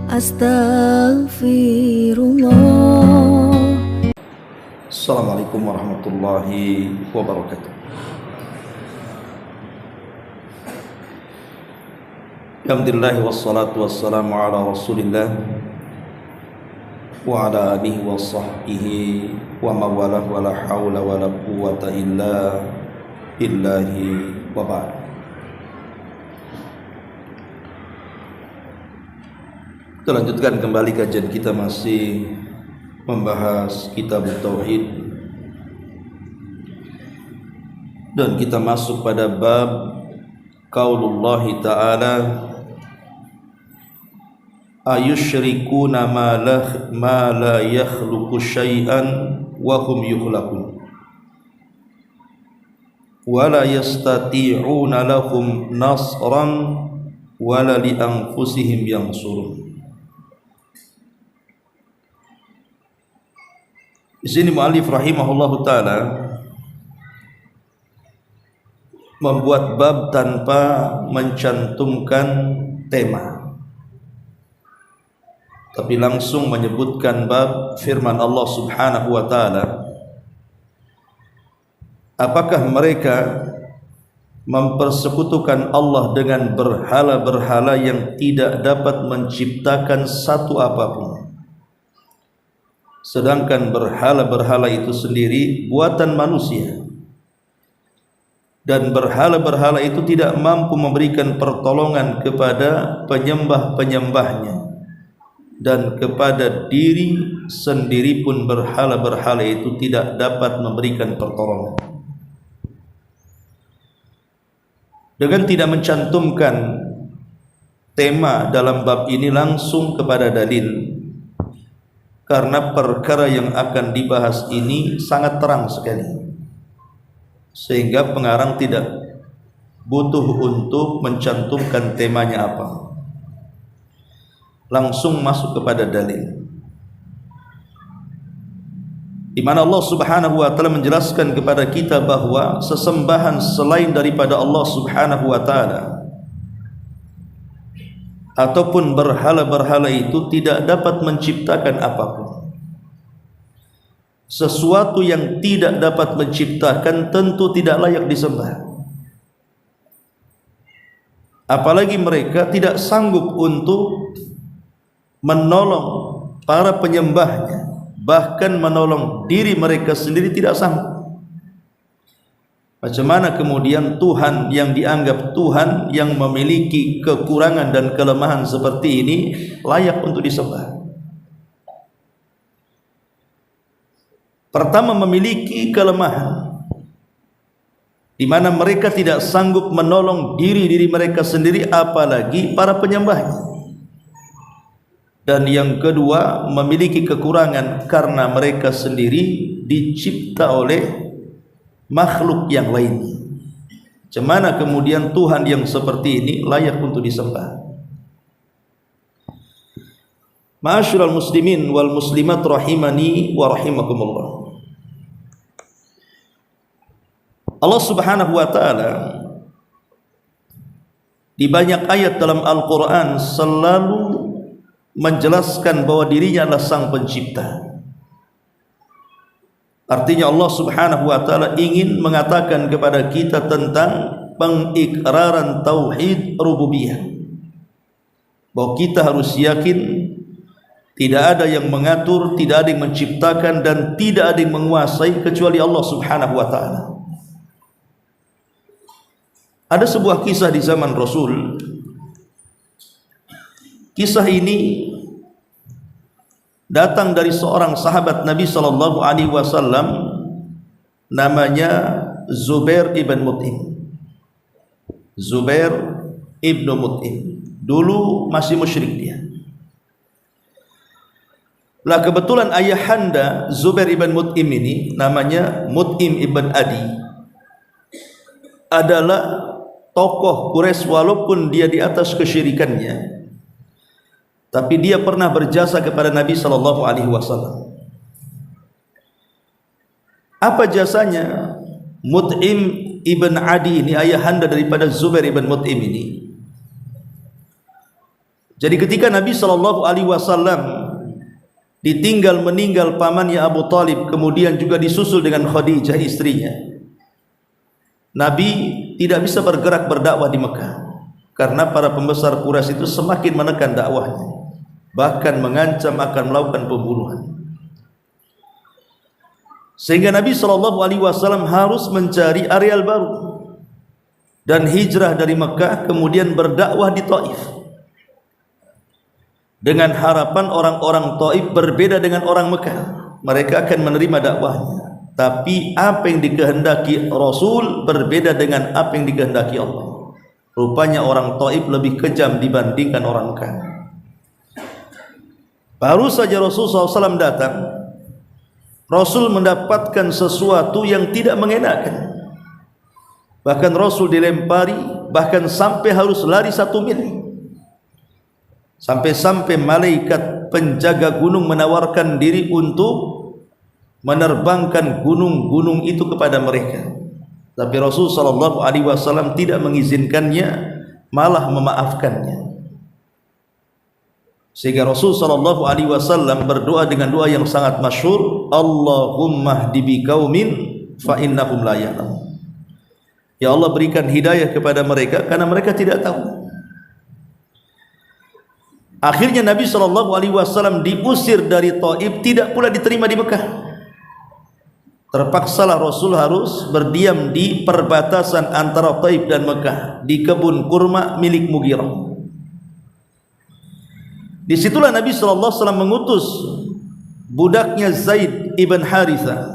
Astaghfirullah. Assalamualaikum warahmatullahi wabarakatuh. Alhamdulillah wassalatu wassalamu ala rasulillah wa ala alihi wa sahbihi wa mawalah wa la hawla wa la quwwata illa billahi wa ba'd. Kita lanjutkan kembali kajian kita, masih membahas kitab Tauhid, dan kita masuk pada bab qaulullahi ta'ala ayusyrikuna ma la yakhluqu syai'an wa hum yukhlaqun wa la yastati'una lahum nasran wa la li anfusihim yansurun. Di sini muallif rahimahullahu taala membuat bab tanpa mencantumkan tema, tapi langsung menyebutkan bab firman Allah Subhanahu wa taala, apakah mereka mempersekutukan Allah dengan berhala-berhala yang tidak dapat menciptakan satu apapun, sedangkan berhala-berhala itu sendiri buatan manusia, dan berhala-berhala itu tidak mampu memberikan pertolongan kepada penyembah-penyembahnya, dan kepada diri sendiri pun berhala-berhala itu tidak dapat memberikan pertolongan. Dengan tidak mencantumkan tema dalam bab ini langsung kepada dalil, karena perkara yang akan dibahas ini sangat terang sekali, sehingga pengarang tidak butuh untuk mencantumkan temanya apa, langsung masuk kepada dalil, di mana Allah Subhanahu wa taala menjelaskan kepada kita bahwa sesembahan selain daripada Allah Subhanahu wa taala ataupun berhala-berhala itu tidak dapat menciptakan apapun. Sesuatu yang tidak dapat menciptakan tentu tidak layak disembah. Apalagi mereka tidak sanggup untuk menolong para penyembahnya, bahkan menolong diri mereka sendiri tidak sanggup. Macam mana kemudian Tuhan yang dianggap Tuhan yang memiliki kekurangan dan kelemahan seperti ini layak untuk disembah? Pertama, memiliki kelemahan di mana mereka tidak sanggup menolong diri mereka sendiri, apalagi para penyembahnya. Dan yang kedua, memiliki kekurangan karena mereka sendiri dicipta oleh makhluk yang lainnya. Macam mana kemudian Tuhan yang seperti ini layak untuk disembah? Ma'asyiral muslimin wal muslimat rahimani wa rahimakumullah. Allah Subhanahu wa taala di banyak ayat dalam Al-Qur'an selalu menjelaskan bahwa dirinya adalah sang pencipta. Artinya Allah Subhanahu wa taala ingin mengatakan kepada kita tentang pengikraran tauhid rububiyah, bahwa kita harus yakin tidak ada yang mengatur, tidak ada yang menciptakan, dan tidak ada yang menguasai kecuali Allah Subhanahu wa taala. Ada sebuah kisah di zaman Rasul. Kisah ini datang dari seorang sahabat Nabi sallallahu alaihi wasallam, namanya Zubair ibn Mut'im. Zubair ibn Mut'im dulu masih musyrik dia. Lah kebetulan ayahanda Zubair ibn Mut'im ini namanya Mut'im ibn Adi, adalah tokoh Quraisy, walaupun dia di atas kesyirikannya, tapi dia pernah berjasa kepada Nabi sallallahu alaihi wasallam. Apa jasanya? Mut'im ibn Adi ini, ayahanda daripada Zubair ibn Mut'im ini, Jadi ketika Nabi SAW ditinggal meninggal pamannya Abu Talib, kemudian juga disusul dengan Khadijah istrinya, Nabi tidak bisa bergerak berdakwah di Mekah karena para pembesar Quraisy itu semakin menekan dakwahnya, bahkan mengancam akan melakukan pembunuhan. Sehingga Nabi SAW harus mencari areal baru dan hijrah dari Mekah, kemudian berdakwah di Taif, dengan harapan orang-orang Taif berbeda dengan orang Mekah, mereka akan menerima dakwahnya. Tapi apa yang dikehendaki Rasul berbeda dengan apa yang dikehendaki Allah. Rupanya orang Taif lebih kejam dibandingkan orang Mekah. Baru saja Rasul SAW datang, Rasul mendapatkan sesuatu yang tidak mengenakan. Bahkan Rasul dilempari, bahkan sampai harus lari 1 mil. Sampai-sampai malaikat penjaga gunung menawarkan diri untuk menerbangkan gunung-gunung itu kepada mereka. Tapi Rasul SAW tidak mengizinkannya, malah memaafkannya. Sehingga Rasul SAW berdoa dengan doa yang sangat masyhur, Allahumma hdi biqaumin fa innahum la ya'lamun. Ya Allah, berikan hidayah kepada mereka karena mereka tidak tahu. Akhirnya Nabi SAW diusir dari Taif, tidak pula diterima di Mekah. Terpaksalah Rasul harus berdiam di perbatasan antara Taif dan Mekah, di kebun kurma milik Mughirah. Disitulah Nabi SAW mengutus budaknya Zaid ibn Harithah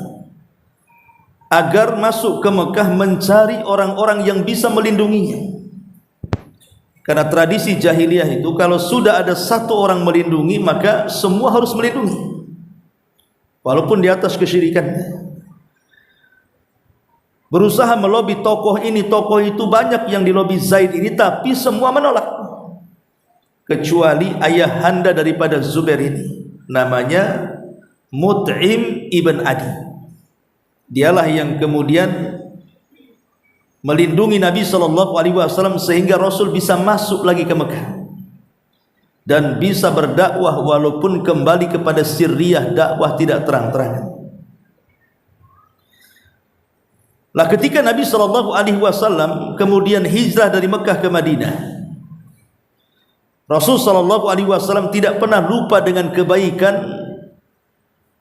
agar masuk ke Mekah mencari orang-orang yang bisa melindunginya. Karena tradisi jahiliyah itu, kalau sudah ada 1 orang melindungi, maka semua harus melindungi, walaupun di atas kesyirikannya. Berusaha melobi tokoh ini, tokoh itu, banyak yang dilobi Zaid ini, tapi semua menolak, kecuali ayahanda daripada Zubair ini, namanya Mut'im ibn Adi. Dialah yang kemudian melindungi Nabi SAW sehingga Rasul bisa masuk lagi ke Mekah dan bisa berdakwah walaupun kembali kepada sirriyah, dakwah tidak terang-terangan. Lah ketika Nabi SAW kemudian hijrah dari Mekah ke Madinah, Rasul SAW tidak pernah lupa dengan kebaikan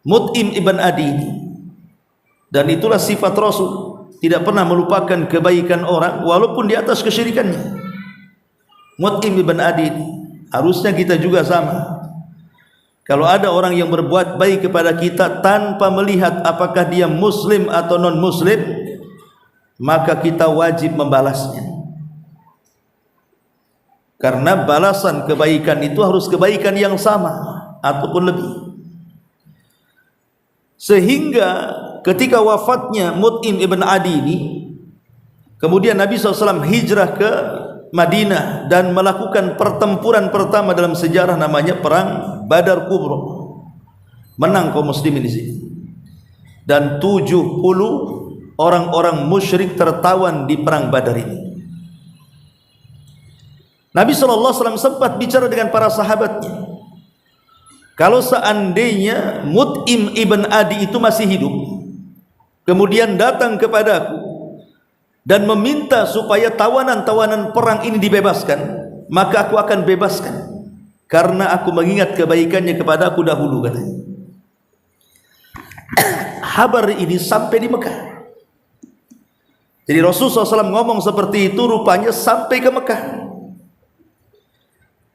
Mut'im ibn Adi ini. Dan itulah sifat Rasul, tidak pernah melupakan kebaikan orang walaupun di atas kesyirikannya. Mut'im ibn Adi, harusnya kita juga sama. Kalau ada orang yang berbuat baik kepada kita tanpa melihat apakah dia muslim atau non muslim, maka kita wajib membalasnya. Karena balasan kebaikan itu harus kebaikan yang sama ataupun lebih. Sehingga ketika wafatnya Mut'im ibn Adi ini, kemudian Nabi SAW hijrah ke Madinah dan melakukan pertempuran pertama dalam sejarah, namanya Perang Badar Kubra. Menang kaum muslimin di sini. Dan 70 orang-orang musyrik tertawan di Perang Badar ini. Nabi SAW sempat bicara dengan para sahabatnya, kalau seandainya Mut'im ibn Adi itu masih hidup, kemudian datang kepadaku dan meminta supaya tawanan-tawanan perang ini dibebaskan, maka aku akan bebaskan, karena aku mengingat kebaikannya kepada aku dahulu, katanya. Kabar ini sampai di Mekah. Jadi Rasulullah SAW ngomong seperti itu, rupanya sampai ke Mekah.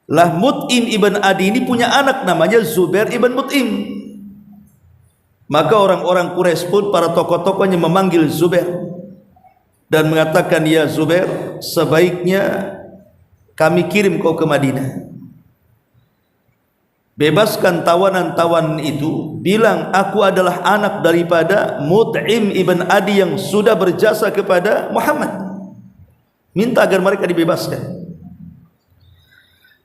Lah Mut'im ibn Adi ini punya anak namanya Zubair ibn Mut'im. Maka orang-orang Quraisy pun, para tokoh-tokohnya memanggil Zubair dan mengatakan, ya Zubair, sebaiknya kami kirim kau ke Madinah. Bebaskan tawanan-tawanan itu, bilang aku adalah anak daripada Mut'im ibn Adi yang sudah berjasa kepada Muhammad. Minta agar mereka dibebaskan.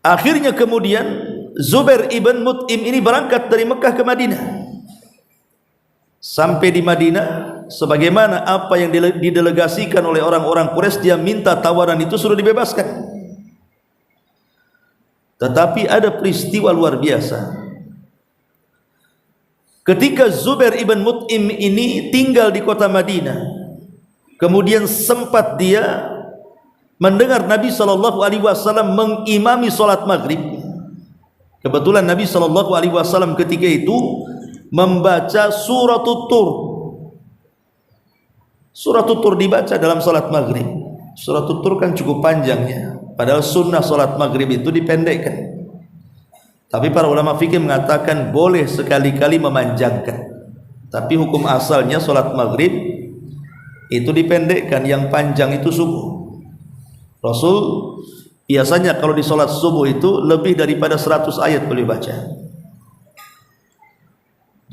Akhirnya kemudian Zubair ibn Mut'im ini berangkat dari Mekah ke Madinah. Sampai di Madinah, sebagaimana apa yang didelegasikan oleh orang-orang Quraisy, dia minta tawaran itu suruh dibebaskan. Tetapi ada peristiwa luar biasa. Ketika Zubair ibn Mut'im ini tinggal di kota Madinah, kemudian sempat dia mendengar Nabi SAW mengimami salat maghrib. Kebetulan Nabi SAW ketika itu membaca suratul Tur. Suratul Tur dibaca dalam salat maghrib. Suratul Tur kan cukup panjangnya, padahal sunnah salat maghrib itu dipendekkan. Tapi para ulama fikih mengatakan boleh sekali-kali memanjangkan. Tapi hukum asalnya salat maghrib itu dipendekkan, yang panjang itu subuh. Rasul biasanya kalau di salat subuh itu lebih daripada 100 ayat boleh baca.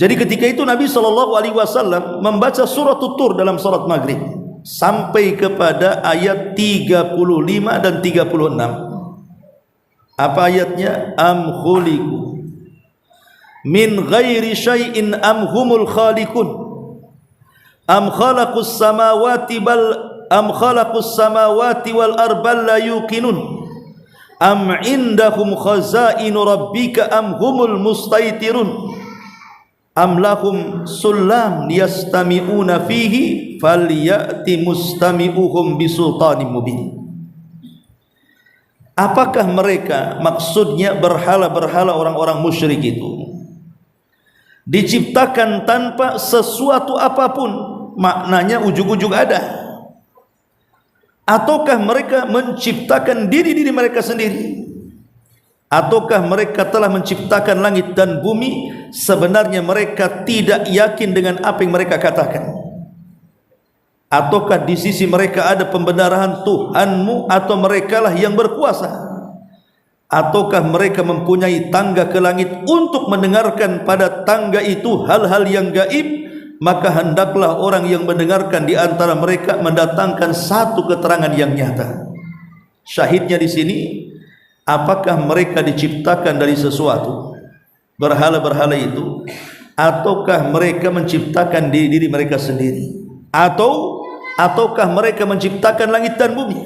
Jadi ketika itu Nabi SAW membaca suratul Tur dalam salat maghrib sampai kepada ayat 35 dan 36. Apa ayatnya? Am khuliqu min ghairi syai'in am humul khaliqun am khalaqus samawati wal arbal la yuqinun am indahum khazainu rabbika am humul mustaitirun am lahum sulam yastami'una fihi falyati mustami'uhum bisultanin mubin. Apakah mereka, maksudnya berhala-berhala orang-orang musyrik itu, diciptakan tanpa sesuatu apapun? Maknanya ujug-ujug ada. Ataukah mereka menciptakan diri-diri mereka sendiri? Ataukah mereka telah menciptakan langit dan bumi? Sebenarnya mereka tidak yakin dengan apa yang mereka katakan. Ataukah di sisi mereka ada pembenaran Tuhanmu, atau merekalah yang berkuasa? Ataukah mereka mempunyai tangga ke langit untuk mendengarkan pada tangga itu hal-hal yang gaib? Maka hendaklah orang yang mendengarkan di antara mereka mendatangkan satu keterangan yang nyata. Syahidnya di sini, apakah mereka diciptakan dari sesuatu, berhala-berhala itu, ataukah mereka menciptakan diri mereka sendiri? Ataukah mereka menciptakan langit dan bumi?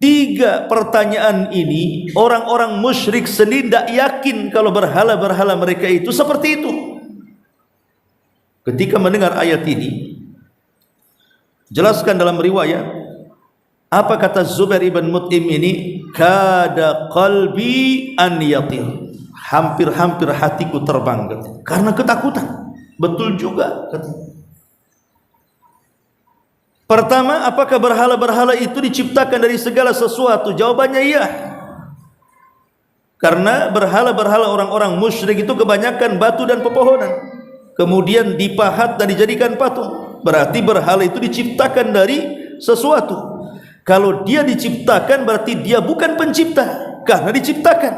Tiga pertanyaan ini orang-orang musyrik sendiri tidak yakin kalau berhala-berhala mereka itu seperti itu. Ketika mendengar ayat ini, jelaskan dalam riwayat, apa kata Zubair ibn Mut'im ini? Kada qalbi an yatir, hampir-hampir hatiku terbang, karena ketakutan. Betul juga katanya. Pertama, apakah berhala-berhala itu diciptakan dari segala sesuatu? Jawabannya iya. Karena berhala-berhala orang-orang musyrik itu kebanyakan batu dan pepohonan, kemudian dipahat dan dijadikan patung. Berarti berhala itu diciptakan dari sesuatu. Kalau dia diciptakan, berarti dia bukan pencipta, karena diciptakan.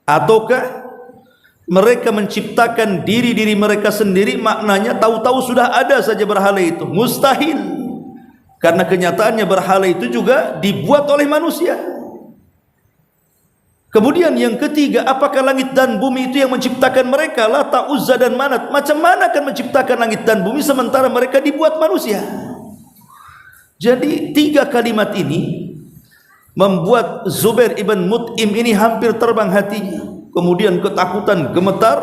Ataukah mereka menciptakan diri-diri mereka sendiri? Maknanya tahu-tahu sudah ada saja berhala itu. Mustahil. Karena kenyataannya berhala itu juga dibuat oleh manusia. Kemudian yang ketiga, apakah langit dan bumi itu yang menciptakan mereka? Lata, Uzza dan Manat. Macam mana akan menciptakan langit dan bumi sementara mereka dibuat manusia? Jadi tiga kalimat ini membuat Zubair ibn Mut'im ini hampir terbang hatinya. Kemudian ketakutan, gemetar,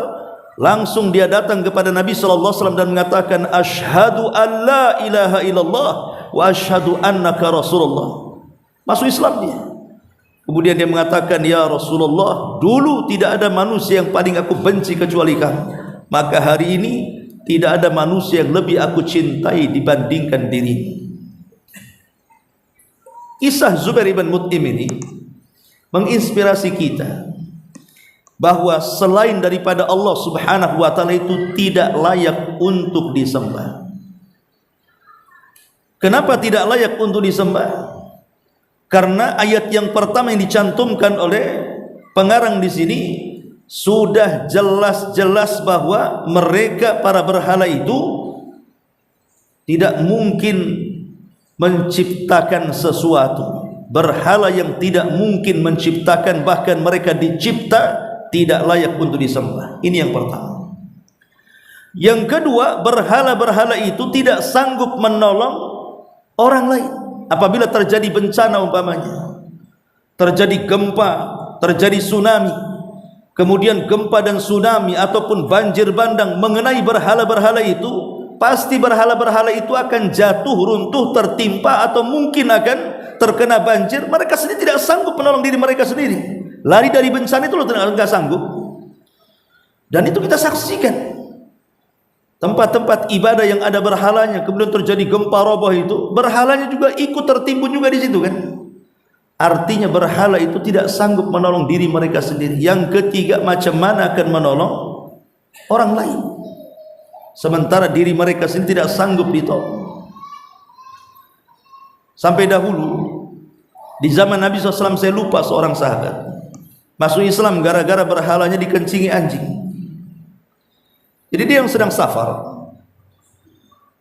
langsung dia datang kepada Nabi SAW dan mengatakan, Ashhadu an la ilaha illallah wa ashhadu annaka Rasulullah. Masuk Islam dia. Kemudian dia mengatakan, ya Rasulullah, dulu tidak ada manusia yang paling aku benci kecuali kamu. Maka hari ini tidak ada manusia yang lebih aku cintai dibandingkan dirimu. Kisah Zubair ibn Mut'im ini menginspirasi kita bahwa selain daripada Allah Subhanahu wa taala itu tidak layak untuk disembah. Kenapa tidak layak untuk disembah? Karena ayat yang pertama yang dicantumkan oleh pengarang di sini sudah jelas-jelas bahwa mereka para berhala itu tidak mungkin menciptakan sesuatu. Berhala yang tidak mungkin menciptakan, bahkan mereka dicipta, tidak layak untuk disembah. Ini yang pertama. Yang kedua, berhala-berhala itu tidak sanggup menolong orang lain apabila terjadi bencana umpamanya. terjadi gempa, terjadi tsunami, kemudian gempa dan tsunami ataupun banjir bandang mengenai berhala-berhala itu, pasti berhala-berhala itu akan jatuh, runtuh, tertimpa, atau mungkin akan terkena banjir. Mereka sendiri tidak sanggup menolong diri mereka sendiri. Lari dari bencana itu loh, tidak sanggup. Dan itu kita saksikan. Tempat-tempat ibadah yang ada berhalanya, kemudian terjadi gempa roboh itu, berhalanya juga ikut tertimbun juga di situ kan. Artinya berhala itu tidak sanggup menolong diri mereka sendiri. Yang ketiga, macam mana akan menolong orang lain sementara diri mereka sendiri tidak sanggup ditolong. Sampai dahulu di zaman Nabi SAW, saya lupa, seorang sahabat masuk Islam gara-gara berhalanya dikencingi anjing. Jadi dia yang sedang safar,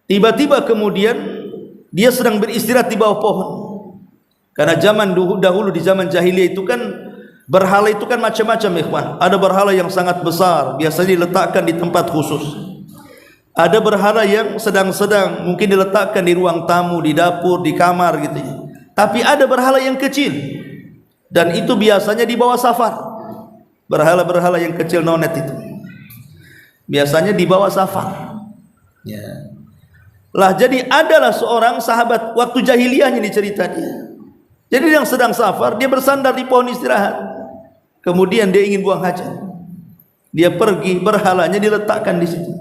tiba-tiba kemudian dia sedang beristirahat di bawah pohon. Karena zaman dahulu di zaman jahiliyah itu kan berhala itu kan macam-macam, ikhwan. Ada berhala yang sangat besar, biasanya diletakkan di tempat khusus. Ada berhala yang sedang-sedang, mungkin diletakkan di ruang tamu, di dapur, di kamar gitu. Tapi ada berhala yang kecil, dan itu biasanya di bawah safar. Berhala-berhala yang kecil nonet itu biasanya di bawah safar. Ya. Lah jadi adalah seorang sahabat waktu jahiliyahnya dicerita dia. Jadi yang sedang safar, dia bersandar di pohon istirahat. Kemudian dia ingin buang hajat. Dia pergi, berhalanya diletakkan di situ.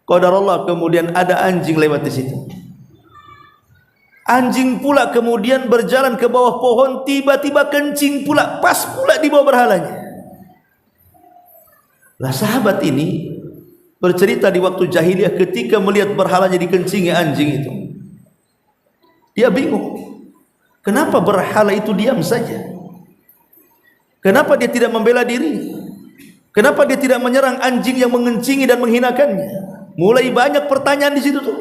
Qadarullah, kemudian ada anjing lewat di situ. Anjing pula kemudian berjalan ke bawah pohon, tiba-tiba kencing pula, pas pula di bawah berhalanya. Lah sahabat ini bercerita di waktu jahiliyah ketika melihat berhalanya dikencingi anjing itu, dia bingung. Kenapa berhala itu diam saja? Kenapa dia tidak membela diri? Kenapa dia tidak menyerang anjing yang mengencingi dan menghinakannya? Mulai banyak pertanyaan di situ tuh.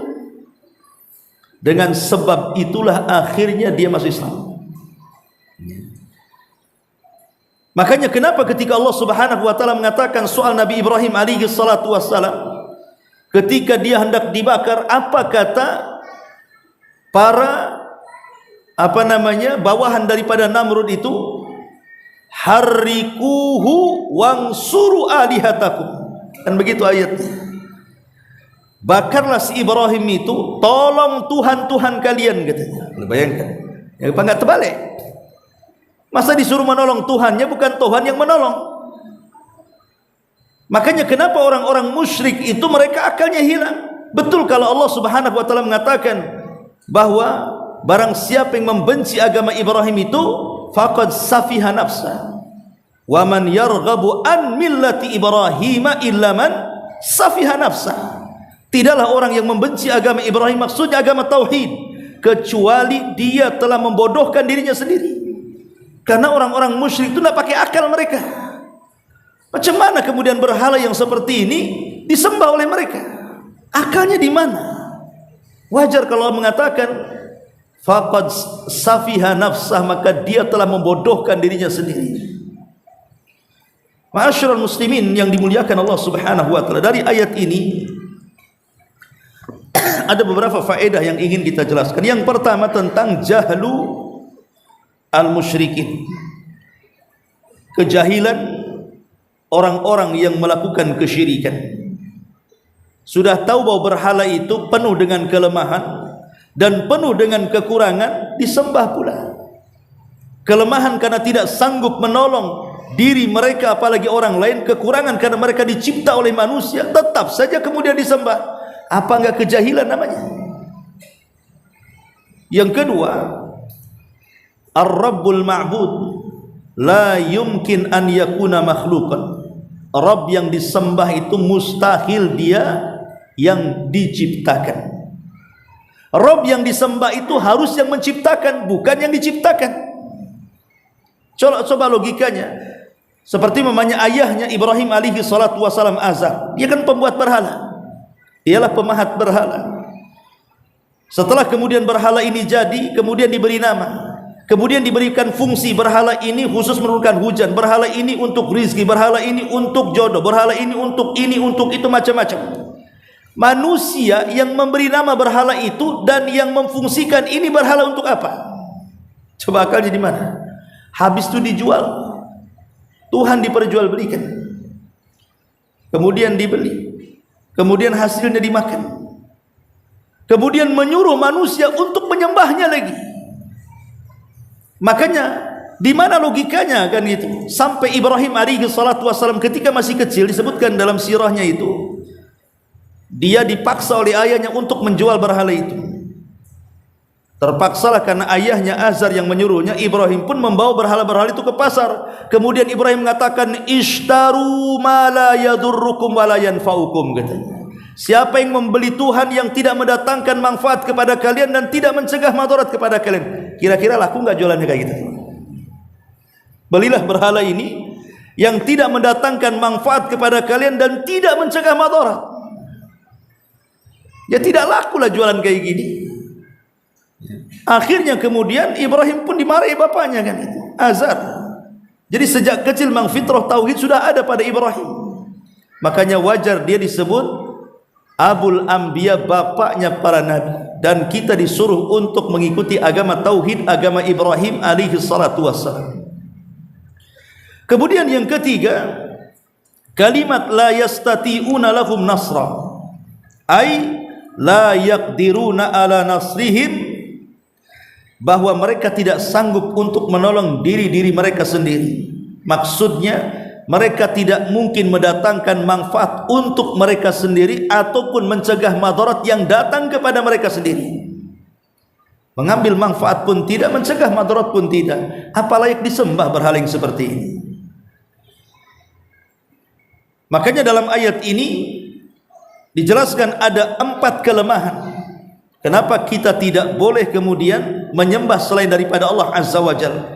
Dengan sebab itulah akhirnya dia masuk Islam. Makanya kenapa ketika Allah Subhanahu wa taala mengatakan soal Nabi Ibrahim alaihi salatu wassalam, ketika dia hendak dibakar, apa kata para bawahan daripada Namrud itu? Harrikuhu wangsuru alihatakum. Kan begitu ayatnya. Bakarlah si Ibrahim itu, tolong Tuhan-Tuhan kalian katanya. Bayangkan. Ya apa enggak terbalik? Masa disuruh menolong Tuhannya, bukan Tuhan yang menolong. Makanya kenapa orang-orang musyrik itu mereka akalnya hilang. Betul kalau Allah Subhanahu wa taala mengatakan bahwa barang siapa yang membenci agama Ibrahim itu faqad safiha nafsa. Wa man yarghabu an millati Ibrahim illa man safiha nafsa. Tidaklah orang yang membenci agama Ibrahim, maksudnya agama tauhid, kecuali dia telah membodohkan dirinya sendiri. Karena orang-orang musyrik itu tidak pakai akal mereka. Macam mana kemudian berhala yang seperti ini disembah oleh mereka? Akalnya di mana? Wajar kalau Allah mengatakan faqad safiha nafsah, maka dia telah membodohkan dirinya sendiri. Ma'asyiral muslimin yang dimuliakan Allah Subhanahu wa taala, dari ayat ini ada beberapa faedah yang ingin kita jelaskan. Yang pertama tentang jahlu al-musyrikin, kejahilan orang-orang yang melakukan kesyirikan. Sudah tahu bahwa berhala itu penuh dengan kelemahan dan penuh dengan kekurangan, disembah pula. Kelemahan karena tidak sanggup menolong diri mereka apalagi orang lain, kekurangan karena mereka dicipta oleh manusia, tetap saja kemudian disembah. Apa enggak kejahilan namanya? Yang kedua, Ar-Rabbul Ma'bud la yumkin an yakuna makhluqan. Rabb yang disembah itu mustahil dia yang diciptakan. Rabb yang disembah itu harus yang menciptakan, bukan yang diciptakan. Coba logikanya. Seperti mamanya ayahnya Ibrahim alaihi salatu wasalam Azar, dia kan pembuat berhala. Ialah pemahat berhala. Setelah kemudian berhala ini jadi, kemudian diberi nama, kemudian diberikan fungsi. Berhala ini khusus menurunkan hujan, berhala ini untuk rizki, berhala ini untuk jodoh, berhala ini, untuk itu, macam-macam. Manusia yang memberi nama berhala itu dan yang memfungsikan ini berhala untuk apa? Coba akalnya di mana? Habis itu dijual. Tuhan diperjualbelikan. Kemudian dibeli. Kemudian hasilnya dimakan. Kemudian menyuruh manusia untuk menyembahnya lagi. Makanya di mana logikanya kan itu? Sampai Ibrahim alaihi salatu wasallam ketika masih kecil, disebutkan dalam sirahnya itu, dia dipaksa oleh ayahnya untuk menjual berhala itu. Terpaksalah karena ayahnya Azar yang menyuruhnya. Ibrahim pun membawa berhala-berhala itu ke pasar. Kemudian Ibrahim mengatakan, ishtaru ma la yadurrukum wa la yanfa'ukum, katanya. Siapa yang membeli Tuhan yang tidak mendatangkan manfaat kepada kalian dan tidak mencegah madarat kepada kalian? Kira-kira laku enggak jualannya kayak gitu? Belilah berhala ini yang tidak mendatangkan manfaat kepada kalian dan tidak mencegah madarat. Ya tidak lakulah jualan kayak gini. Akhirnya kemudian Ibrahim pun dimarahi bapaknya kan itu, Azar. Jadi sejak kecil memang fitrah tauhid sudah ada pada Ibrahim. Makanya wajar dia disebut Abul Anbiya, bapaknya para nabi. Dan kita disuruh untuk mengikuti agama tauhid, agama Ibrahim alaihi salatu wassalam. Kemudian yang ketiga, kalimat la yastati'una lahum nasra, ay la yaqdiruna ala nasrihim, bahwa mereka tidak sanggup untuk menolong diri-diri mereka sendiri. Maksudnya mereka tidak mungkin mendatangkan manfaat untuk mereka sendiri ataupun mencegah madarat yang datang kepada mereka sendiri. Mengambil manfaat pun tidak, mencegah madarat pun tidak. Apa layak disembah berhala yang seperti ini? Makanya dalam ayat ini dijelaskan ada 4 kelemahan. Kenapa kita tidak boleh kemudian menyembah selain daripada Allah Azza wa Jalla.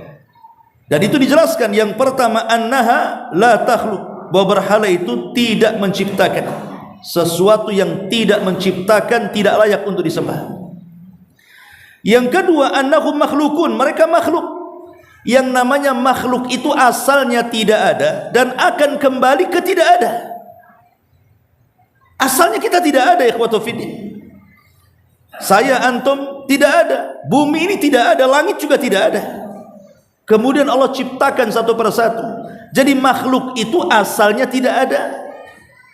Dan itu dijelaskan. Yang pertama, annaha la takhluq, bahwa berhala itu tidak menciptakan. Sesuatu yang tidak menciptakan tidak layak untuk disembah. Yang kedua, annahum makhlukun, mereka makhluk. Yang namanya makhluk itu asalnya tidak ada dan akan kembali ke tidak ada. Asalnya kita tidak ada, ikhwatu fiddin. Saya, antum tidak ada, bumi ini tidak ada, langit juga tidak ada. Kemudian Allah ciptakan satu persatu. Jadi makhluk itu asalnya tidak ada,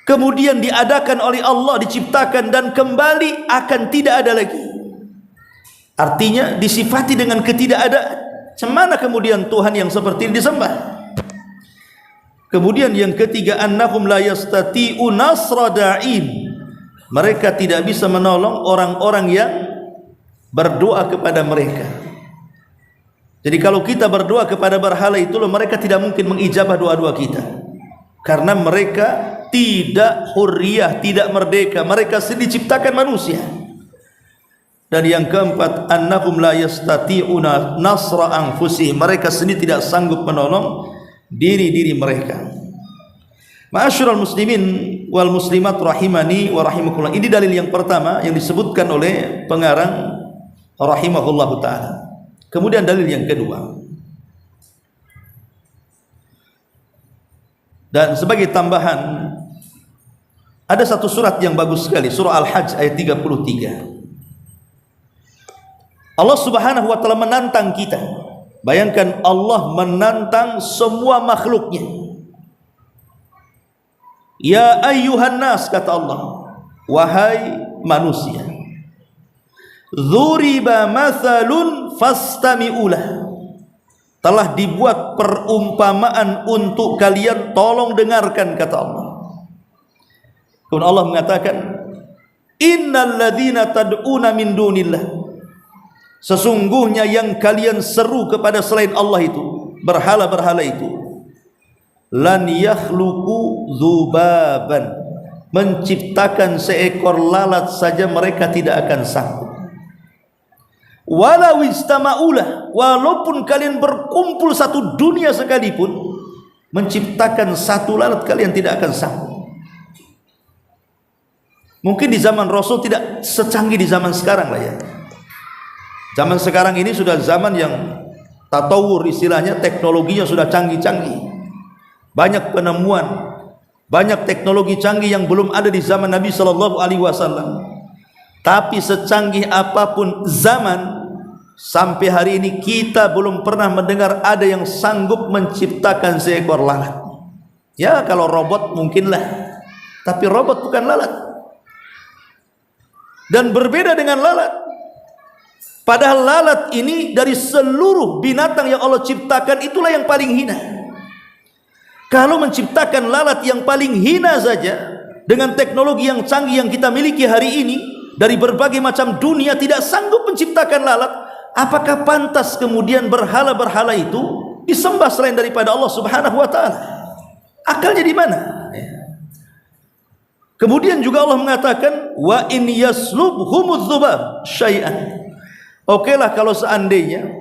kemudian diadakan oleh Allah, diciptakan dan kembali akan tidak ada lagi. Artinya disifati dengan ketidakadaan. Cemana kemudian Tuhan yang seperti ini disembah? Kemudian yang ketiga, annahum la yastati'u nasra da'in, mereka tidak bisa menolong orang-orang yang berdoa kepada mereka. Jadi kalau kita berdoa kepada berhala itu, mereka tidak mungkin mengijabah doa-doa kita, karena mereka tidak hurriyah, tidak merdeka. Mereka sendiri diciptakan manusia. Dan yang keempat, annahum la yastati'una nasra anfusihim, mereka sendiri tidak sanggup menolong diri-diri mereka. Ma'asyiral muslimin wal muslimat rahimani wa rahimakumullah. Ini dalil yang pertama yang disebutkan oleh pengarang rahimahullahu taala. Kemudian dalil yang kedua. Dan sebagai tambahan, ada satu surat yang bagus sekali, surah Al-Hajj ayat 33. Allah Subhanahu wa taala menantang kita. Bayangkan Allah menantang semua makhluknya. Ya ayyuhan nas, kata Allah, wahai manusia, dzuriba mathalun fastami'ulah, telah dibuat perumpamaan untuk kalian, tolong dengarkan, kata Allah. Kemudian Allah mengatakan, innal ladzina tad'una min dunillah, sesungguhnya yang kalian seru kepada selain Allah itu, berhala-berhala itu, lan yakhluqu dzubaban, menciptakan seekor lalat saja mereka tidak akan sanggup. Walau istama'ulah, walaupun kalian berkumpul satu dunia sekalipun, menciptakan satu lalat kalian tidak akan sanggup. Mungkin di zaman Rasul tidak secanggih di zaman sekarang lah ya. Zaman sekarang ini sudah zaman yang tatawur, istilahnya teknologinya sudah canggih-canggih. Banyak penemuan, banyak teknologi canggih yang belum ada di zaman Nabi sallallahu alaihi wasallam. Tapi secanggih apapun zaman, Sampai hari ini kita belum pernah mendengar ada yang sanggup menciptakan seekor lalat. Ya kalau robot mungkinlah, tapi robot bukan lalat. Dan berbeda dengan lalat. Padahal lalat ini dari seluruh binatang yang Allah ciptakan itulah yang paling hina. Kalau menciptakan lalat yang paling hina saja, dengan teknologi yang canggih yang kita miliki hari ini, dari berbagai macam dunia tidak sanggup menciptakan lalat, apakah pantas kemudian berhala-berhala itu disembah selain daripada Allah Subhanahu wa taala? Akalnya di mana? Kemudian juga Allah mengatakan, wa in yaslubhumudz dzubab syai'an. Okelah kalau seandainya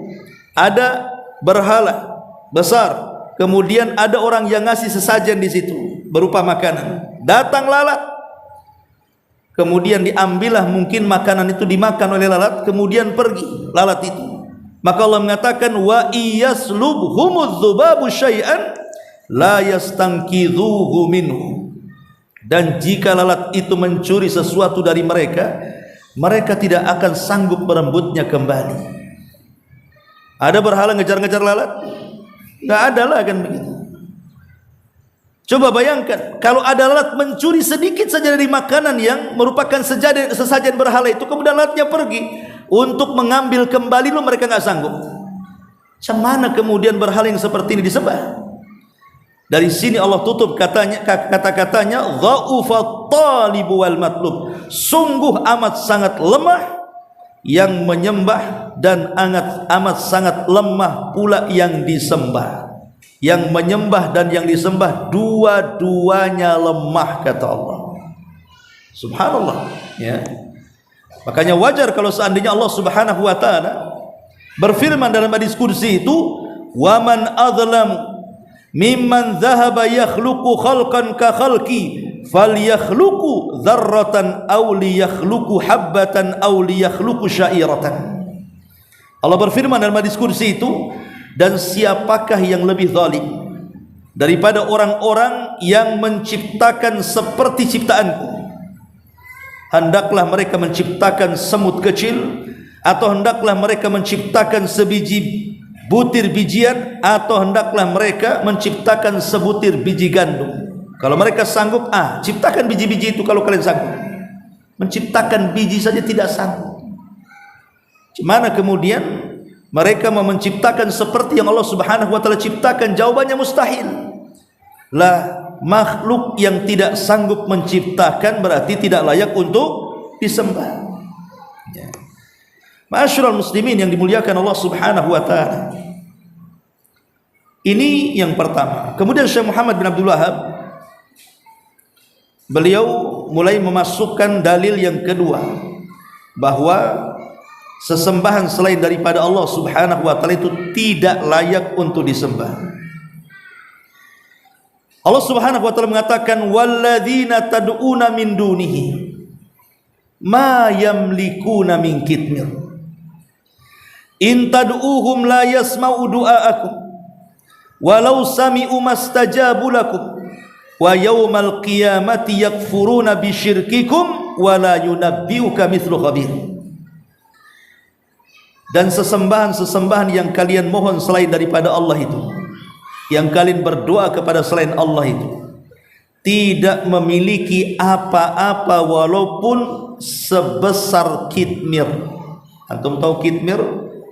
ada berhala besar, kemudian ada orang yang ngasih sesajen di situ berupa makanan. Datang lalat, kemudian diambillah mungkin makanan itu dimakan oleh lalat, kemudian pergi lalat itu. Maka Allah mengatakan, wa iyaslubhumudz dzubabu syai'an la yastanqidhuhu minhu. Dan jika lalat itu mencuri sesuatu dari mereka, mereka tidak akan sanggup merebutnya kembali. Ada berhala ngejar-ngejar lalat? Nggak ada lah kan begitu. Coba bayangkan kalau ada lalat mencuri sedikit saja dari makanan yang merupakan sesajen berhala itu, kemudian lalatnya pergi untuk mengambil kembali, lo mereka nggak sanggup. Macam mana kemudian berhala yang seperti ini disembah? Dari sini Allah tutup kata-katanya, dha'ufat talibu wal matlub. Sungguh amat sangat lemah yang menyembah dan amat sangat lemah pula yang disembah. Yang menyembah dan yang disembah dua-duanya lemah, kata Allah. Subhanallah, ya. Makanya wajar kalau seandainya Allah Subhanahu wa taala berfirman dalam hadis kursi itu, wa man adzlamu mimman dhahaba yakhluqu khalqan ka khalqi falyakhluqu dzarratan aw liyakhluqu habbatan aw liyakhluqu syairatan. Allah berfirman dalam hadis kursi itu, dan siapakah yang lebih zalim daripada orang-orang yang menciptakan seperti ciptaanku? Hendaklah mereka menciptakan semut kecil, atau hendaklah mereka menciptakan sebiji butir bijian, atau hendaklah mereka menciptakan sebutir biji gandum. Kalau mereka sanggup, ciptakan biji-biji itu kalau kalian sanggup. Menciptakan biji saja tidak sanggup. Gimana kemudian mereka mau menciptakan seperti yang Allah Subhanahu wa taala ciptakan? Jawabannya mustahil. Lah, makhluk yang tidak sanggup menciptakan berarti tidak layak untuk disembah. Ya. Ma'asyiral muslimin yang dimuliakan Allah Subhanahu wa taala. Ini yang pertama. Kemudian Syekh Muhammad bin Abdul Wahhab, beliau mulai memasukkan dalil yang kedua, bahwa sesembahan selain daripada Allah Subhanahu wa taala itu tidak layak untuk disembah. Allah Subhanahu wa taala mengatakan, walladzina tad'una min dunihi ma yamlikuna min kitmir in tad'uhum la yasma'u du'aakum walau sami'u mastajabu lakum wa yawmal qiyamati yakfuruna bisyirkikum wa la yunabbi'uka mithlu khabir. Dan sesembahan-sesembahan yang kalian mohon selain daripada Allah itu, yang kalian berdoa kepada selain Allah itu, tidak memiliki apa-apa walaupun sebesar kitmir. Antum tahu kitmir?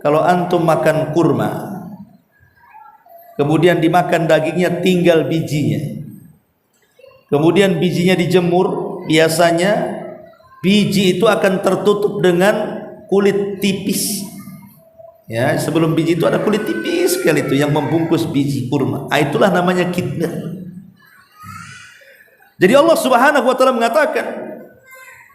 Kalau antum makan kurma, kemudian dimakan dagingnya tinggal bijinya, kemudian bijinya dijemur, biasanya biji itu akan tertutup dengan kulit tipis. Ya, sebelum biji itu ada kulit tipis sekali itu yang membungkus biji kurma. Itulah namanya kitmir. Jadi Allah Subhanahu wa taala mengatakan,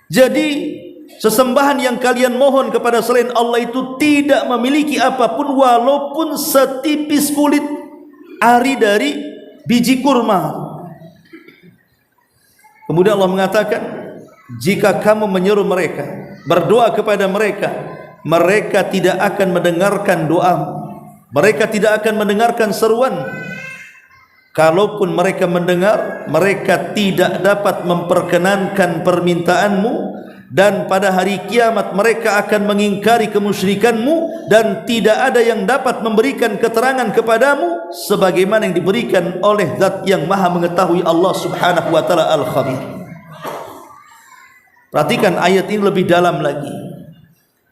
jadi sesembahan yang kalian mohon kepada selain Allah itu tidak memiliki apapun walaupun setipis kulit ari dari biji kurma. Kemudian Allah mengatakan, jika kamu menyuruh mereka, berdoa kepada mereka, mereka tidak akan mendengarkan doamu, mereka tidak akan mendengarkan seruan. Kalaupun mereka mendengar, mereka tidak dapat memperkenankan permintaanmu, dan pada hari kiamat mereka akan mengingkari kemusyrikanmu, dan tidak ada yang dapat memberikan keterangan kepadamu sebagaimana yang diberikan oleh Zat yang Maha mengetahui, Allah Subhanahu wa taala Al-Khabir. Perhatikan ayat ini lebih dalam lagi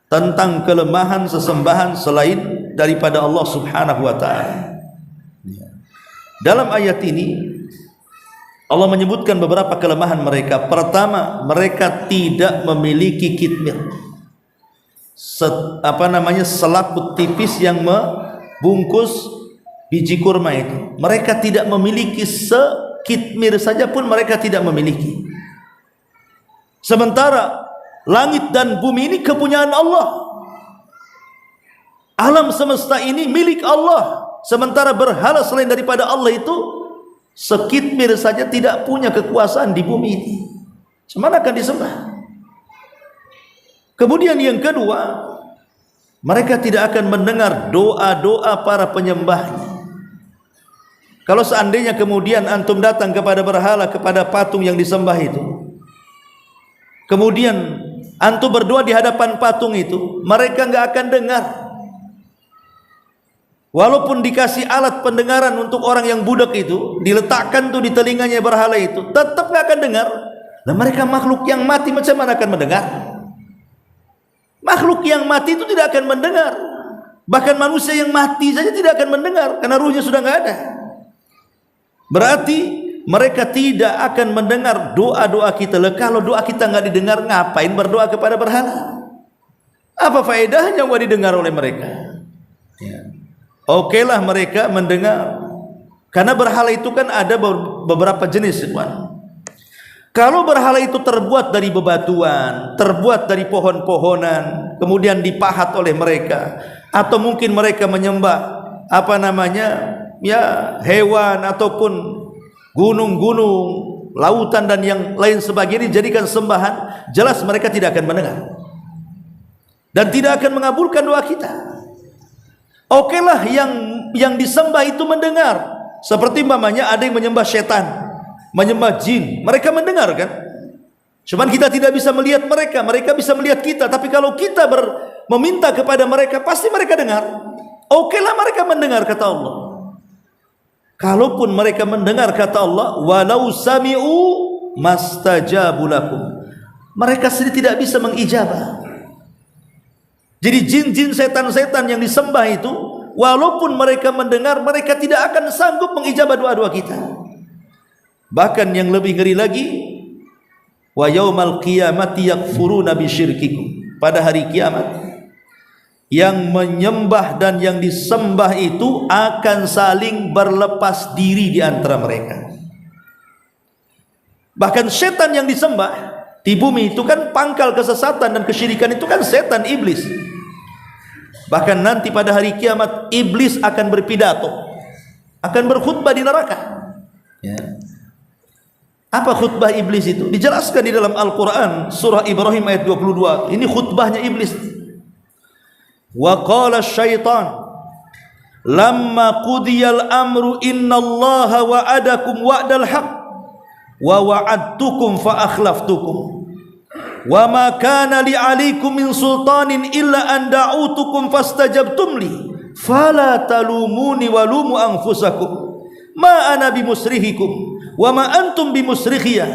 tentang kelemahan sesembahan selain daripada Allah Subhanahu wa taala. Dalam ayat ini Allah menyebutkan beberapa kelemahan mereka. Pertama, mereka tidak memiliki kitmir, selaput tipis yang membungkus biji kurma itu. Mereka tidak memiliki sekitmir saja pun mereka tidak memiliki. Sementara langit dan bumi ini kepunyaan Allah. Alam semesta ini milik Allah. Sementara berhala selain daripada Allah itu sekitmir saja tidak punya kekuasaan di bumi ini. Semana akan disembah. Kemudian yang kedua, mereka tidak akan mendengar doa-doa para penyembahnya. Kalau seandainya kemudian antum datang kepada berhala, kepada patung yang disembah itu, kemudian antum berdoa di hadapan patung itu, mereka enggak akan dengar. Walaupun dikasih alat pendengaran untuk orang yang budak itu, diletakkan tuh di telinganya berhala itu, tetap nggak akan dengar. Nah, mereka makhluk yang mati macam mana akan mendengar? Makhluk yang mati itu tidak akan mendengar. Bahkan manusia yang mati saja tidak akan mendengar karena ruhnya sudah nggak ada. Berarti mereka tidak akan mendengar doa-doa kita. Kalau doa kita nggak didengar, ngapain berdoa kepada berhala? Apa faedahnya nggak didengar oleh mereka? Ya. Okelah mereka mendengar, karena berhala itu kan ada beberapa jenis, teman. Kalau berhala itu terbuat dari bebatuan, terbuat dari pohon-pohonan, kemudian dipahat oleh mereka, atau mungkin mereka menyembah hewan ataupun gunung-gunung, lautan dan yang lain sebagainya dijadikan sembahan, jelas mereka tidak akan mendengar dan tidak akan mengabulkan doa kita. Okelah yang disembah itu mendengar. Seperti umpamanya ada yang menyembah setan, menyembah jin, mereka mendengar kan? Cuman kita tidak bisa melihat mereka, mereka bisa melihat kita. Tapi kalau kita meminta kepada mereka, pasti mereka dengar. Okelah mereka mendengar, kata Allah. Kalaupun mereka mendengar, kata Allah, walau sami'u mastajabu lakum, mereka sendiri tidak bisa mengijabah. Jadi jin-jin, setan-setan yang disembah itu, walaupun mereka mendengar, mereka tidak akan sanggup mengijabah doa-doa kita. Bahkan yang lebih ngeri lagi, wa yaumal qiyamati yakfuruna bisyirkikum, pada hari kiamat yang menyembah dan yang disembah itu akan saling berlepas diri di antara mereka. Bahkan setan yang disembah di bumi itu kan pangkal kesesatan dan kesyirikan, itu kan setan, iblis. Bahkan nanti pada hari kiamat iblis akan berpidato, akan berkhutbah di neraka. Ya. Apa khutbah iblis itu? Dijelaskan di dalam Al-Quran surah Ibrahim ayat 22. Ini khutbahnya iblis. Wa qala syaitan lamma qudiyal amru innallaha wa'adakum wa'dal haq wa wa'adtukum fa akhlaftukum wa ma kana li 'alaikum min sultanin illa an da'utukum fastajabtum li fala talumuni wa lumu anfusakum ma ana bimusrihikum wa ma antum bimusrikhiya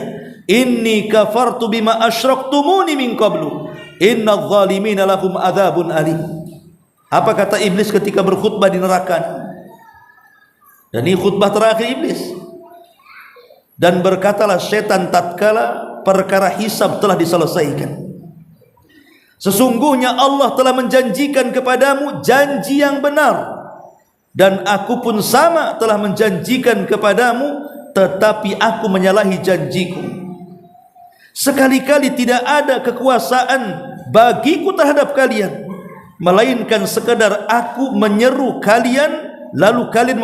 inni kafartu bima asyraktumuni min qablu innadh dhalimina lahum adzabun alim. Apa kata iblis ketika berkhutbah di neraka? Dan ini khutbah terakhir iblis. Dan berkatalah setan tatkala perkara hisab telah diselesaikan, sesungguhnya Allah telah menjanjikan kepadamu janji yang benar, dan aku pun sama telah menjanjikan kepadamu, tetapi aku menyalahi janjiku. Sekali-kali tidak ada kekuasaan bagiku terhadap kalian, melainkan sekadar aku menyeru kalian, lalu kalian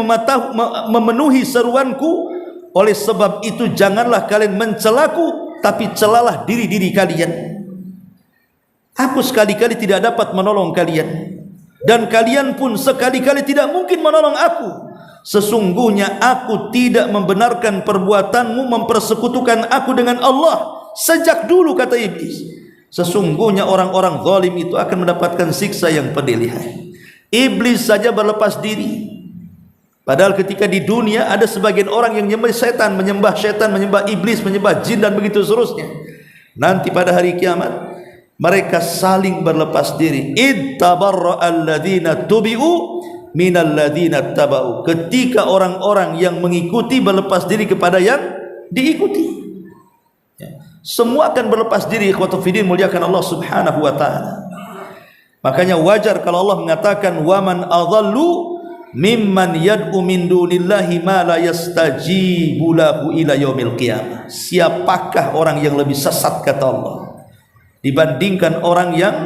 memenuhi seruanku. Oleh sebab itu janganlah kalian mencelaku, tapi celalah diri-diri kalian. Aku sekali-kali tidak dapat menolong kalian, dan kalian pun sekali-kali tidak mungkin menolong aku. Sesungguhnya aku tidak membenarkan perbuatanmu mempersekutukan aku dengan Allah sejak dulu, kata iblis. Sesungguhnya orang-orang zalim itu akan mendapatkan siksa yang pedih lihat. Iblis saja berlepas diri. Padahal ketika di dunia ada sebagian orang yang menyembah setan, menyembah iblis, menyembah jin dan begitu seterusnya. Nanti pada hari kiamat mereka saling berlepas diri. Ittabarra'al ladzina tubi'u minal ladzina taba'u. Ketika orang-orang yang mengikuti berlepas diri kepada yang diikuti. Semua akan berlepas diri. Ikhwatu fiddin, muliakan Allah Subhanahu wa taala. Makanya wajar kalau Allah mengatakan waman adhallu mimman yad'u min dunillahi ma la yastajibu lahu ila yaumil qiyamah. Siapakah orang yang lebih sesat, kata Allah, dibandingkan orang yang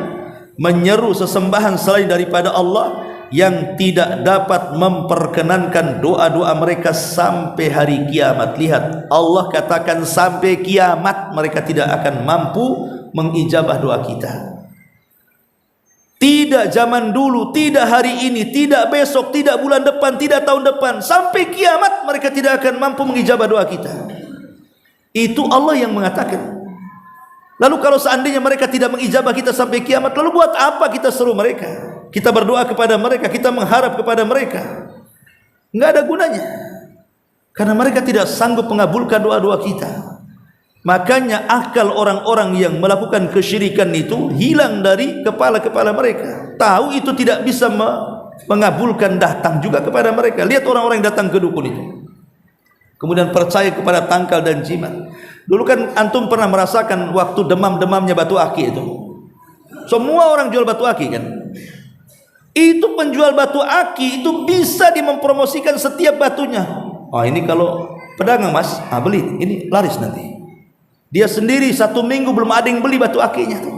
menyeru sesembahan selain daripada Allah, yang tidak dapat memperkenankan doa-doa mereka sampai hari kiamat. Lihat, Allah katakan sampai kiamat mereka tidak akan mampu mengijabah doa kita. Tidak zaman dulu, tidak hari ini, tidak besok, tidak bulan depan, tidak tahun depan, sampai kiamat mereka tidak akan mampu mengijabah doa kita. Itu Allah yang mengatakan. Lalu kalau seandainya mereka tidak mengijabah kita sampai kiamat, lalu buat apa kita seru mereka? Kita berdoa kepada mereka, kita mengharap kepada mereka. Enggak ada gunanya. Karena mereka tidak sanggup mengabulkan doa-doa kita. Makanya akal orang-orang yang melakukan kesyirikan itu hilang dari kepala-kepala mereka. Tahu itu tidak bisa mengabulkan, datang juga kepada mereka. Lihat orang-orang yang datang ke dukun itu, kemudian percaya kepada tangkal dan jimat. Dulu kan antum pernah merasakan waktu demam-demamnya batu aki itu. Semua orang jual batu aki kan. Itu penjual batu aki itu bisa mempromosikan setiap batunya. Oh, ini kalau pedagang mas, beli, ini laris nanti. Dia sendiri 1 minggu belum ada yang beli batu akinya tuh.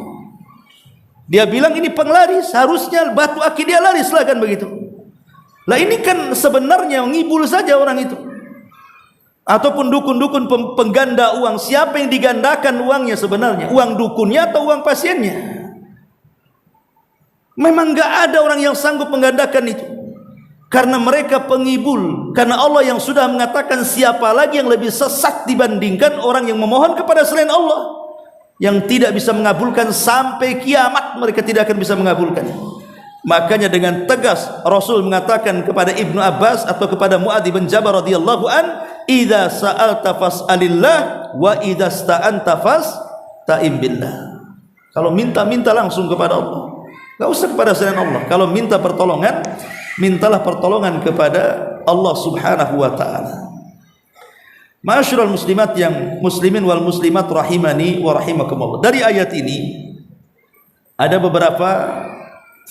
Dia bilang ini penglaris, harusnya batu aki dia laris lah kan begitu. Lah ini kan sebenarnya ngibul saja orang itu. Ataupun dukun-dukun pengganda uang. Siapa yang digandakan uangnya sebenarnya? Uang dukunnya atau uang pasiennya? Memang enggak ada orang yang sanggup menggandakan itu. Karena mereka pengibul. Karena Allah yang sudah mengatakan siapa lagi yang lebih sesat dibandingkan orang yang memohon kepada selain Allah, yang tidak bisa mengabulkan sampai kiamat, mereka tidak akan bisa mengabulkan. Makanya dengan tegas Rasul mengatakan kepada Ibnu Abbas atau kepada Mu'adz bin Jabal radhiyallahu an, idza sa'alta fas'alillah wa idza sta'anta fasta'in billah. Kalau minta langsung kepada Allah, enggak usah kepada selain Allah. Kalau minta pertolongan, mintalah pertolongan kepada Allah Subhanahu wa taala. Ma'asyiral muslimat yang muslimin wal muslimat rahimani wa rahimakumullah. Dari ayat ini ada beberapa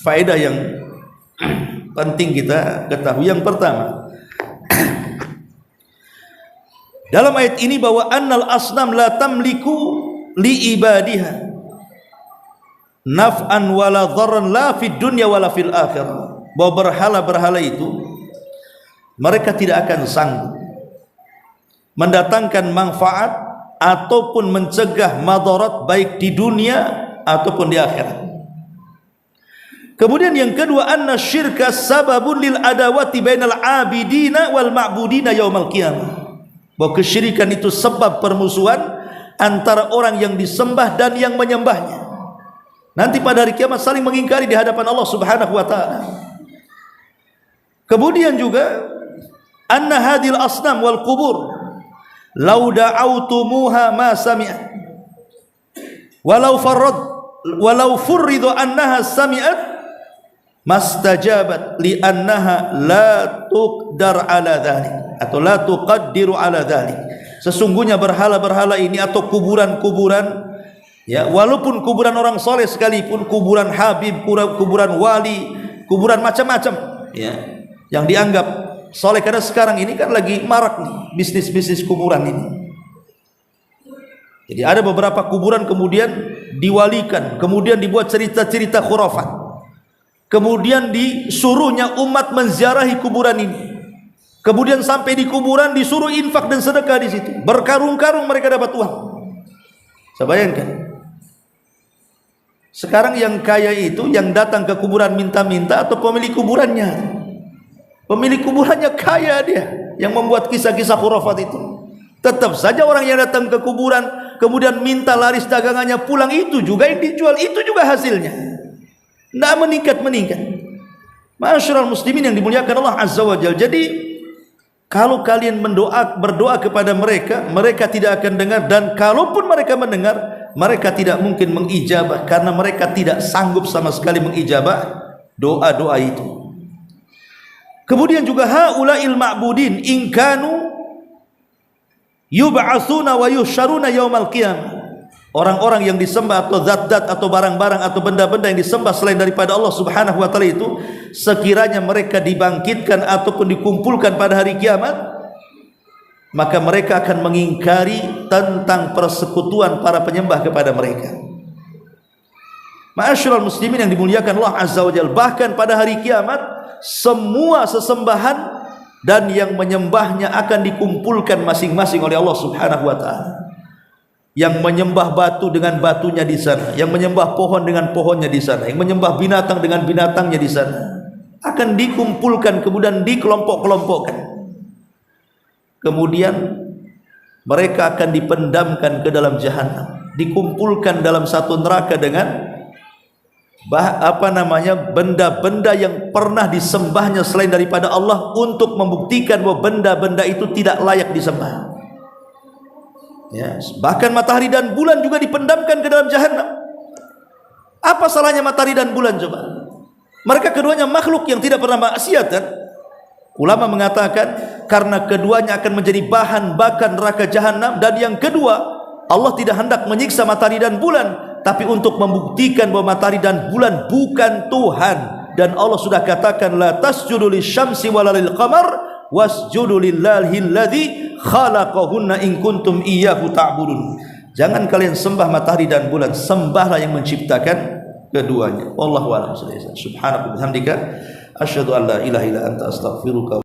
faedah yang penting kita ketahui. Yang pertama, dalam ayat ini bahwa annal asnam la tamliku li ibadiha naf'an wala dharran la fid dunya wala fil akhirah. Bahwa berhala-berhala itu mereka tidak akan sanggup mendatangkan manfaat ataupun mencegah madarat baik di dunia ataupun di akhirat. Kemudian yang kedua, anna syirka sababun lil adawati bainal abidina wal ma'budina yaumal qiyamah. Bahwa kesyirikan itu sebab permusuhan antara orang yang disembah dan yang menyembahnya. Nanti pada hari kiamat saling mengingkari di hadapan Allah Subhanahu wa taala. Kemudian juga anna hadhil asnam wal qubur law da'autumuha ma sami'at walau furridu annaha sami'at mastajabat li annaha la tuqdar ala dhalik atau la tuqaddiru ala dhalik. Sesungguhnya berhala-berhala ini atau kuburan-kuburan, ya, walaupun kuburan orang soleh sekalipun, kuburan habib, kuburan wali, kuburan macam-macam, ya, yang dianggap soleh. Karena sekarang ini kan lagi marak nih bisnis-bisnis kuburan ini. Jadi ada beberapa kuburan kemudian diwalikan, kemudian dibuat cerita-cerita khurafat, kemudian disuruhnya umat menziarahi kuburan ini, kemudian sampai di kuburan disuruh infak dan sedekah di situ, berkarung-karung mereka dapat uang. Saya bayangkan sekarang yang kaya itu yang datang ke kuburan minta-minta atau pemilik kuburannya? Pemilik kuburannya kaya dia, yang membuat kisah-kisah khurafat itu. Tetap saja orang yang datang ke kuburan kemudian minta laris dagangannya pulang, itu juga yang dijual, itu juga hasilnya. Tidak meningkat. Ma'asyiral muslimin yang dimuliakan Allah Azza wa Jalla. Jadi kalau kalian berdoa kepada mereka, mereka tidak akan dengar, dan kalaupun mereka mendengar, mereka tidak mungkin mengijabah karena mereka tidak sanggup sama sekali mengijabah doa-doa itu. Kemudian juga haula'il ma'budin in kanu yub'atsuna wa yusyaruna yaumal qiyamah. Orang-orang yang disembah atau zat-zat atau barang-barang atau benda-benda yang disembah selain daripada Allah Subhanahu wa taala itu, sekiranya mereka dibangkitkan ataupun dikumpulkan pada hari kiamat, maka mereka akan mengingkari tentang persekutuan para penyembah kepada mereka. Ma'asyiral muslimin yang dimuliakan Allah Azza wa Jalla, bahkan pada hari kiamat semua sesembahan dan yang menyembahnya akan dikumpulkan masing-masing oleh Allah Subhanahu wa taala. Yang menyembah batu dengan batunya di sana, yang menyembah pohon dengan pohonnya di sana, yang menyembah binatang dengan binatangnya di sana, akan dikumpulkan kemudian dikelompok-kelompokkan. Kemudian mereka akan dipendamkan ke dalam jahanam, dikumpulkan dalam satu neraka dengan benda-benda yang pernah disembahnya selain daripada Allah, untuk membuktikan bahwa benda-benda itu tidak layak disembah. Ya, bahkan matahari dan bulan juga dipendamkan ke dalam jahanam. Apa salahnya matahari dan bulan coba? Mereka keduanya makhluk yang tidak pernah maksiat kan? Ulama mengatakan karena keduanya akan menjadi bahan bakar neraka jahanam, dan yang kedua, Allah tidak hendak menyiksa matahari dan bulan, tapi untuk membuktikan bahwa matahari dan bulan bukan Tuhan. Dan Allah sudah katakan la tasjudu lisyamsi wala lil qamar wasjudu lillahi alladzi khalaqahunna in kuntum iyyahu ta'budun. Jangan kalian sembah matahari dan bulan, sembahlah yang menciptakan keduanya. Wallahu a'lam. Subhanaka wa bihamdika asyhadu an la ilaha illa anta astaghfiruka